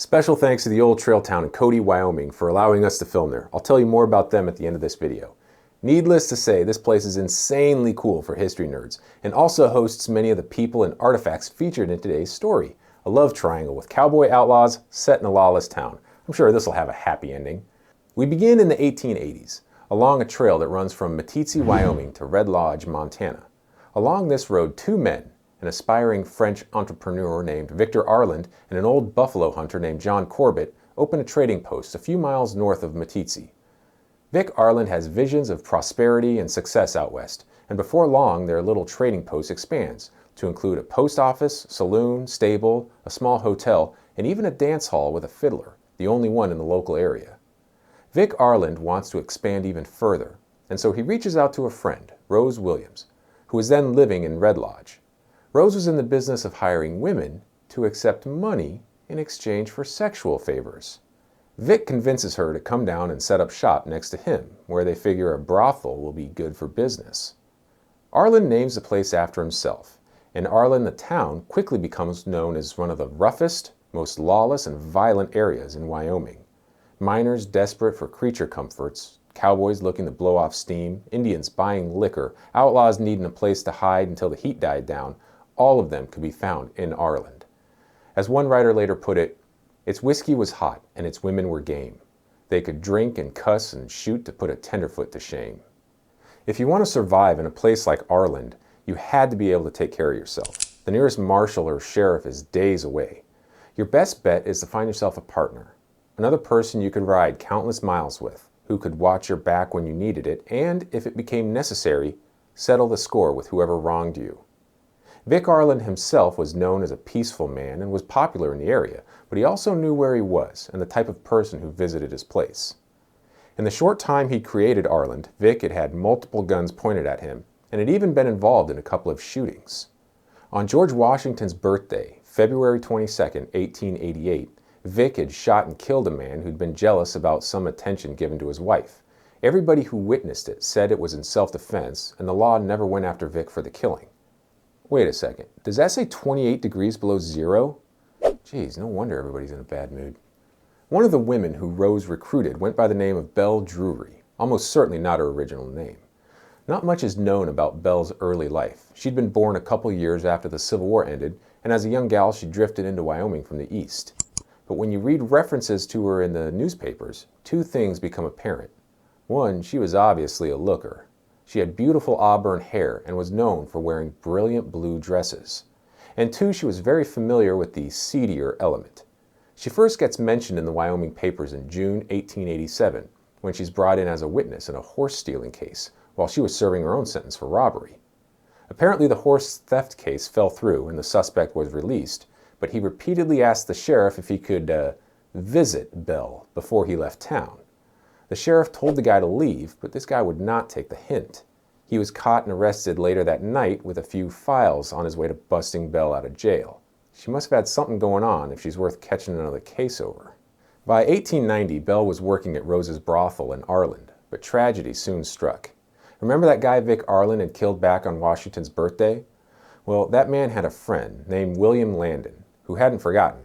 Special thanks to the old trail town in Cody, Wyoming for allowing us to film there. I'll tell you more about them at the end of this video. Needless to say, this place is insanely cool for history nerds and also hosts many of the people and artifacts featured in today's story. A love triangle with cowboy outlaws set in a lawless town. I'm sure this will have a happy ending. We begin in the 1880s, along a trail that runs from Meeteetse, Wyoming to Red Lodge, Montana. Along this road, two men, an aspiring French entrepreneur named Victor Arland and an old buffalo hunter named John Corbett, open a trading post a few miles north of Meeteetse. Vic Arland has visions of prosperity and success out west, and before long their little trading post expands to include a post office, saloon, stable, a small hotel, and even a dance hall with a fiddler, the only one in the local area. Vic Arland wants to expand even further, and so he reaches out to a friend, Rose Williams, who was then living in Red Lodge. Rose was in the business of hiring women to accept money in exchange for sexual favors. Vic convinces her to come down and set up shop next to him, where they figure a brothel will be good for business. Arland names the place after himself, and Arland, the town, quickly becomes known as one of the roughest, most lawless and violent areas in Wyoming. Miners desperate for creature comforts, cowboys looking to blow off steam, Indians buying liquor, outlaws needing a place to hide until the heat died down, all of them could be found in Arland. As one writer later put it, its whiskey was hot and its women were game. They could drink and cuss and shoot to put a tenderfoot to shame. If you want to survive in a place like Arland, you had to be able to take care of yourself. The nearest marshal or sheriff is days away. Your best bet is to find yourself a partner, another person you could ride countless miles with, who could watch your back when you needed it, and, if it became necessary, settle the score with whoever wronged you. Vic Arland himself was known as a peaceful man and was popular in the area, but he also knew where he was and the type of person who visited his place. In the short time he created Arland, Vic had had multiple guns pointed at him and had even been involved in a couple of shootings. On George Washington's birthday, February 22, 1888, Vic had shot and killed a man who'd been jealous about some attention given to his wife. Everybody who witnessed it said it was in self-defense, and the law never went after Vic for the killing. Wait a second, does that say 28 degrees below zero? Geez, no wonder everybody's in a bad mood. One of the women who Rose recruited went by the name of Belle Drury, almost certainly not her original name. Not much is known about Belle's early life. She'd been born a couple years after the Civil War ended, and as a young gal she drifted into Wyoming from the east. But when you read references to her in the newspapers, two things become apparent. One, she was obviously a looker. She had beautiful auburn hair and was known for wearing brilliant blue dresses. And two, she was very familiar with the seedier element. She first gets mentioned in the Wyoming papers in June 1887, when she's brought in as a witness in a horse-stealing case, while she was serving her own sentence for robbery. Apparently the horse theft case fell through and the suspect was released, but he repeatedly asked the sheriff if he could visit Belle before he left town. The sheriff told the guy to leave, but this guy would not take the hint. He was caught and arrested later that night with a few files on his way to busting Belle out of jail. She must have had something going on if she's worth catching another case over. By 1890, Belle was working at Rose's brothel in Arland, but tragedy soon struck. Remember that guy Vic Arland had killed back on Washington's birthday? Well, that man had a friend named William Landon, who hadn't forgotten.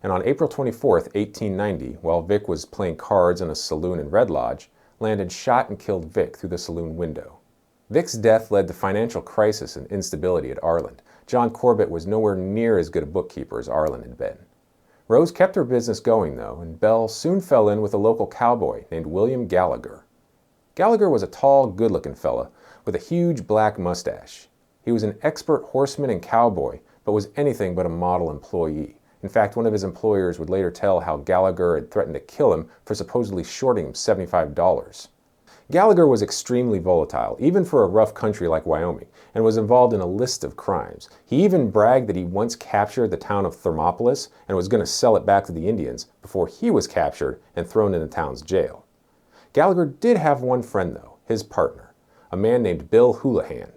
And on April 24, 1890, while Vic was playing cards in a saloon in Red Lodge, Landon shot and killed Vic through the saloon window. Vic's death led to financial crisis and instability at Arland. John Corbett was nowhere near as good a bookkeeper as Arland had been. Rose kept her business going, though, and Belle soon fell in with a local cowboy named William Gallagher. Gallagher was a tall, good-looking fella with a huge black mustache. He was an expert horseman and cowboy, but was anything but a model employee. In fact, one of his employers would later tell how Gallagher had threatened to kill him for supposedly shorting him $75. Gallagher was extremely volatile, even for a rough country like Wyoming, and was involved in a list of crimes. He even bragged that he once captured the town of Thermopolis and was going to sell it back to the Indians before he was captured and thrown in the town's jail. Gallagher did have one friend, though, his partner, a man named Bill Houlihan.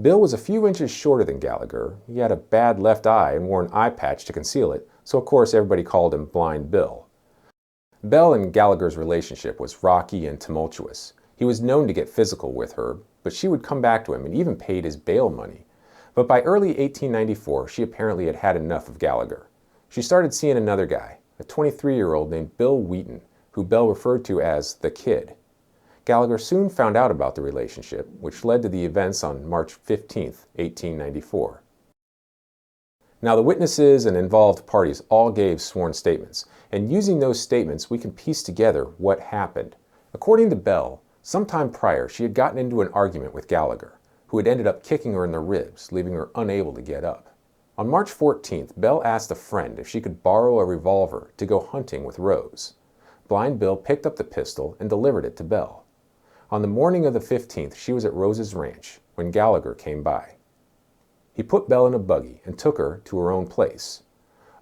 Bill was a few inches shorter than Gallagher. He had a bad left eye and wore an eye patch to conceal it, so of course everybody called him Blind Bill. Belle and Gallagher's relationship was rocky and tumultuous. He was known to get physical with her, but she would come back to him and even paid his bail money. But by early 1894, she apparently had had enough of Gallagher. She started seeing another guy, a 23-year-old named Bill Wheaton, who Bell referred to as the Kid. Gallagher soon found out about the relationship, which led to the events on March 15, 1894. Now, the witnesses and involved parties all gave sworn statements, and using those statements, we can piece together what happened. According to Bell, sometime prior, she had gotten into an argument with Gallagher, who had ended up kicking her in the ribs, leaving her unable to get up. On March 14th, Bell asked a friend if she could borrow a revolver to go hunting with Rose. Blind Bill picked up the pistol and delivered it to Bell. On the morning of the 15th, she was at Rose's ranch when Gallagher came by. He put Bell in a buggy and took her to her own place.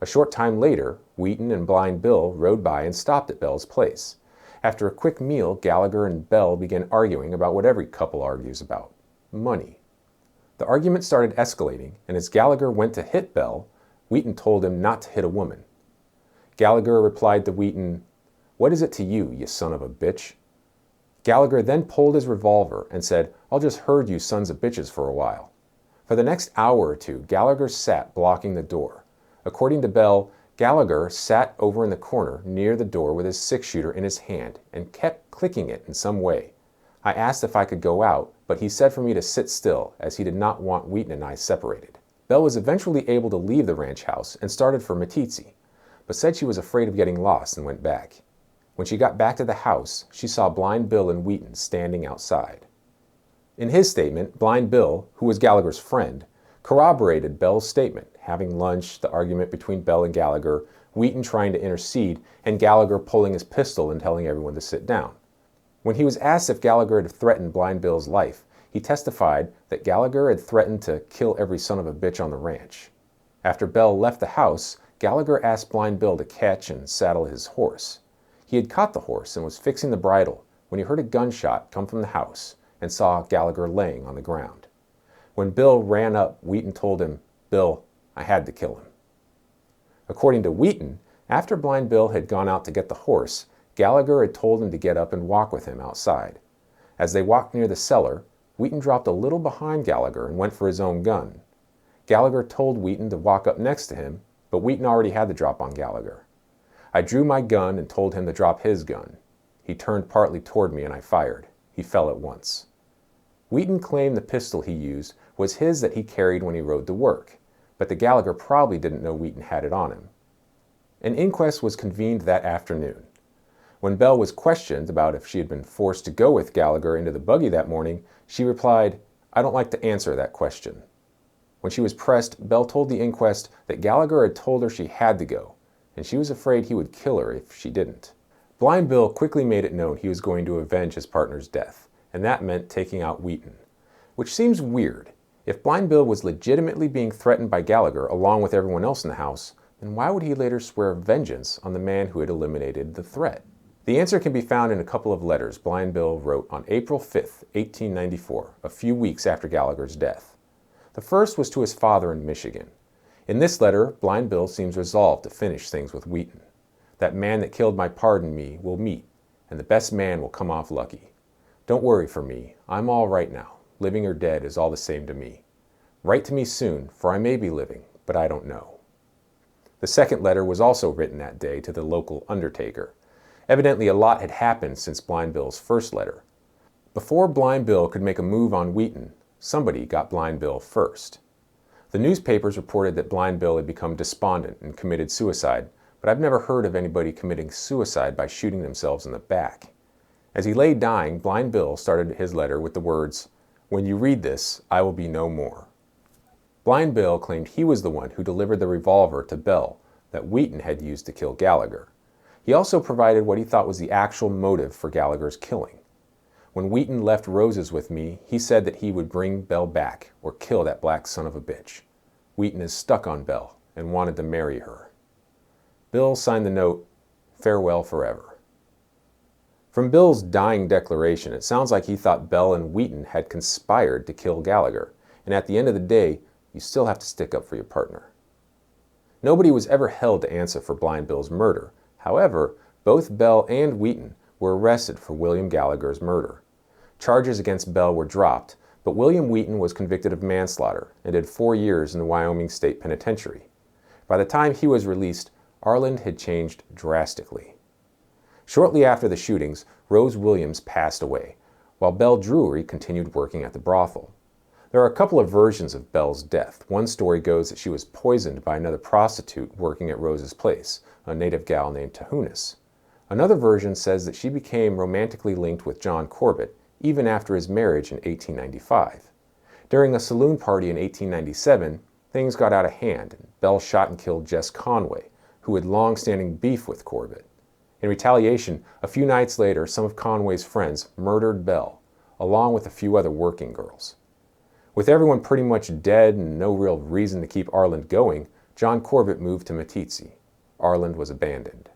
A short time later, Wheaton and Blind Bill rode by and stopped at Bell's place. After a quick meal, Gallagher and Bell began arguing about what every couple argues about: money. The argument started escalating, and as Gallagher went to hit Bell, Wheaton told him not to hit a woman. Gallagher replied to Wheaton, "What is it to you, you son of a bitch?" Gallagher then pulled his revolver and said, "I'll just herd you sons of bitches for a while." For the next hour or two, Gallagher sat blocking the door. According to Bell, Gallagher sat over in the corner near the door with his six-shooter in his hand and kept clicking it in some way. I asked if I could go out, but he said for me to sit still, as he did not want Wheaton and I separated. Bell was eventually able to leave the ranch house and started for Meeteetse, but said she was afraid of getting lost and went back. When she got back to the house, she saw Blind Bill and Wheaton standing outside. In his statement, Blind Bill, who was Gallagher's friend, corroborated Bell's statement, having lunch, the argument between Bell and Gallagher, Wheaton trying to intercede, and Gallagher pulling his pistol and telling everyone to sit down. When he was asked if Gallagher had threatened Blind Bill's life, he testified that Gallagher had threatened to kill every son of a bitch on the ranch. After Bell left the house, Gallagher asked Blind Bill to catch and saddle his horse. He had caught the horse and was fixing the bridle when he heard a gunshot come from the house and saw Gallagher laying on the ground. When Bill ran up, Wheaton told him, "Bill, I had to kill him." According to Wheaton, after Blind Bill had gone out to get the horse, Gallagher had told him to get up and walk with him outside. As they walked near the cellar, Wheaton dropped a little behind Gallagher and went for his own gun. Gallagher told Wheaton to walk up next to him, but Wheaton already had the drop on Gallagher. I drew my gun and told him to drop his gun. He turned partly toward me and I fired. He fell at once. Wheaton claimed the pistol he used was his that he carried when he rode to work, but the Gallagher probably didn't know Wheaton had it on him. An inquest was convened that afternoon. When Bell was questioned about if she had been forced to go with Gallagher into the buggy that morning, she replied, "I don't like to answer that question." When she was pressed, Bell told the inquest that Gallagher had told her she had to go, and she was afraid he would kill her if she didn't. Blind Bill quickly made it known he was going to avenge his partner's death, and that meant taking out Wheaton, which seems weird. If Blind Bill was legitimately being threatened by Gallagher along with everyone else in the house, then why would he later swear vengeance on the man who had eliminated the threat? The answer can be found in a couple of letters Blind Bill wrote on April 5, 1894, a few weeks after Gallagher's death. The first was to his father in Michigan. In this letter, Blind Bill seems resolved to finish things with Wheaton. "That man that killed my pardon me will meet, and the best man will come off lucky. Don't worry for me, I'm all right now. Living or dead is all the same to me. Write to me soon, for I may be living, but I don't know." The second letter was also written that day to the local undertaker. Evidently, a lot had happened since Blind Bill's first letter. Before Blind Bill could make a move on Wheaton, somebody got Blind Bill first. The newspapers reported that Blind Bill had become despondent and committed suicide, but I've never heard of anybody committing suicide by shooting themselves in the back. As he lay dying, Blind Bill started his letter with the words, "When you read this, I will be no more." Blind Bill claimed he was the one who delivered the revolver to Bell that Wheaton had used to kill Gallagher. He also provided what he thought was the actual motive for Gallagher's killing. "When Wheaton left Roses with me, he said that he would bring Bell back or kill that black son of a bitch. Wheaton is stuck on Bell and wanted to marry her." Bill signed the note, "Farewell forever." From Bill's dying declaration, it sounds like he thought Bell and Wheaton had conspired to kill Gallagher, and at the end of the day, you still have to stick up for your partner. Nobody was ever held to answer for Blind Bill's murder. However, both Bell and Wheaton were arrested for William Gallagher's murder. Charges against Bell were dropped, but William Wheaton was convicted of manslaughter and did 4 years in the Wyoming State Penitentiary. By the time he was released, Arland had changed drastically. Shortly after the shootings, Rose Williams passed away, while Belle Drury continued working at the brothel. There are a couple of versions of Belle's death. One story goes that she was poisoned by another prostitute working at Rose's place, a native gal named Tahunis. Another version says that she became romantically linked with John Corbett, even after his marriage in 1895. During a saloon party in 1897, things got out of hand, and Belle shot and killed Jess Conway, who had long-standing beef with Corbett. In retaliation, a few nights later, some of Conway's friends murdered Belle, along with a few other working girls. With everyone pretty much dead and no real reason to keep Arland going, John Corbett moved to Meeteetse. Arland was abandoned.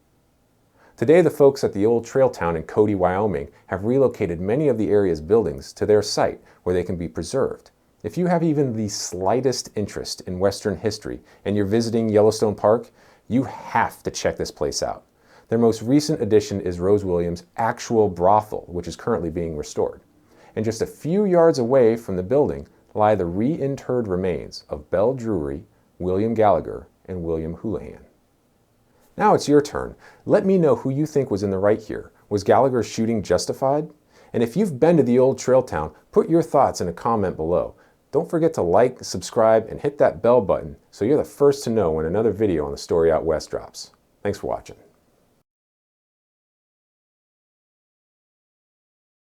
Today, the folks at the old trail town in Cody, Wyoming have relocated many of the area's buildings to their site where they can be preserved. If you have even the slightest interest in Western history and you're visiting Yellowstone Park, you have to check this place out. Their most recent addition is Rose Williams' actual brothel, which is currently being restored. And just a few yards away from the building lie the reinterred remains of Belle Drury, William Gallagher, and William Houlihan. Now it's your turn. Let me know who you think was in the right here. Was Gallagher's shooting justified? And if you've been to the old trail town, put your thoughts in a comment below. Don't forget to like, subscribe, and hit that bell button so you're the first to know when another video on the Story Out West drops. Thanks for watching.